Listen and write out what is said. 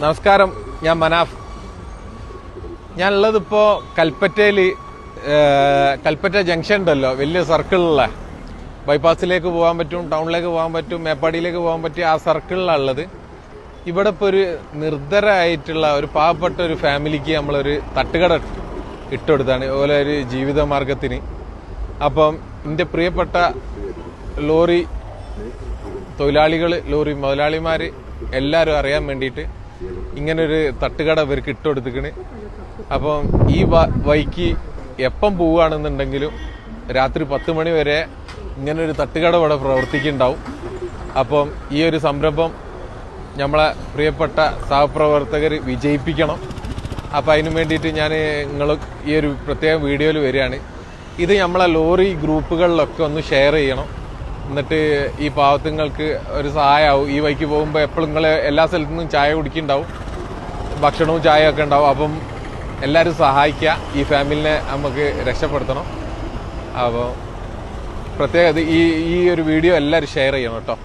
നമസ്കാരം, ഞാൻ മനാഫ്. ഞാനുള്ളതിപ്പോൾ കൽപ്പറ്റ ജംഗ്ഷൻ ഉണ്ടല്ലോ, വലിയ സർക്കിളിലുള്ള ബൈപ്പാസിലേക്ക് പോകാൻ പറ്റും, ടൗണിലേക്ക് പോകാൻ പറ്റും, മേപ്പാടിയിലേക്ക് പോകാൻ പറ്റും. ആ സർക്കിളിലാണ് ഉള്ളത്. ഇവിടെ ഇപ്പോൾ ഒരു നിർദ്ധരായിട്ടുള്ള ഒരു പാവപ്പെട്ട ഒരു ഫാമിലിക്ക് നമ്മളൊരു തട്ടുകട ഇട്ടുകൊടുത്താണ്, അതുപോലെ ഒരു ജീവിത മാർഗത്തിന്. അപ്പം എൻ്റെ പ്രിയപ്പെട്ട ലോറി തൊഴിലാളികൾ, ലോറി മുതലാളിമാർ എല്ലാവരും അറിയാൻ വേണ്ടിയിട്ട് ഇങ്ങനൊരു തട്ടുകട ഇവർക്ക് ഇട്ടുകൊടുത്തിക്കണ്. അപ്പം ഈ വഴിക്ക് എപ്പം പോവുകയാണെന്നുണ്ടെങ്കിലും രാത്രി 10 മണി വരെ ഇങ്ങനൊരു തട്ടുകട ഇവിടെ പ്രവർത്തിക്കുന്നുണ്ടാവും. അപ്പം ഈ ഒരു സംരംഭം നമ്മളെ പ്രിയപ്പെട്ട സഹപ്രവർത്തകർ വിജയിപ്പിക്കണം. അപ്പം അതിനു വേണ്ടിയിട്ട് ഞാൻ ഈ ഒരു പ്രത്യേക വീഡിയോയിൽ വരികയാണ്. ഇത് നമ്മളെ ലോറി ഗ്രൂപ്പുകളിലൊക്കെ ഒന്ന് ഷെയർ ചെയ്യണം. എന്നിട്ട് ഈ പാവത്തുങ്ങൾക്ക് ഒരു സഹായമാവും. ഈ വഴിക്ക് പോകുമ്പോൾ എപ്പോഴും നിങ്ങൾ എല്ലാ സ്ഥലത്തു നിന്നും ചായ കുടിക്കുന്നുണ്ടാവും, ഭക്ഷണവും ചായ ഒക്കെ ഉണ്ടാവും. അപ്പം എല്ലാവരും സഹായിക്കുക, ഈ ഫാമിലിനെ നമുക്ക് രക്ഷപ്പെടുത്തണം. അപ്പോൾ പ്രത്യേകത ഈ ഒരു വീഡിയോ എല്ലാവരും ഷെയർ ചെയ്യണം കേട്ടോ.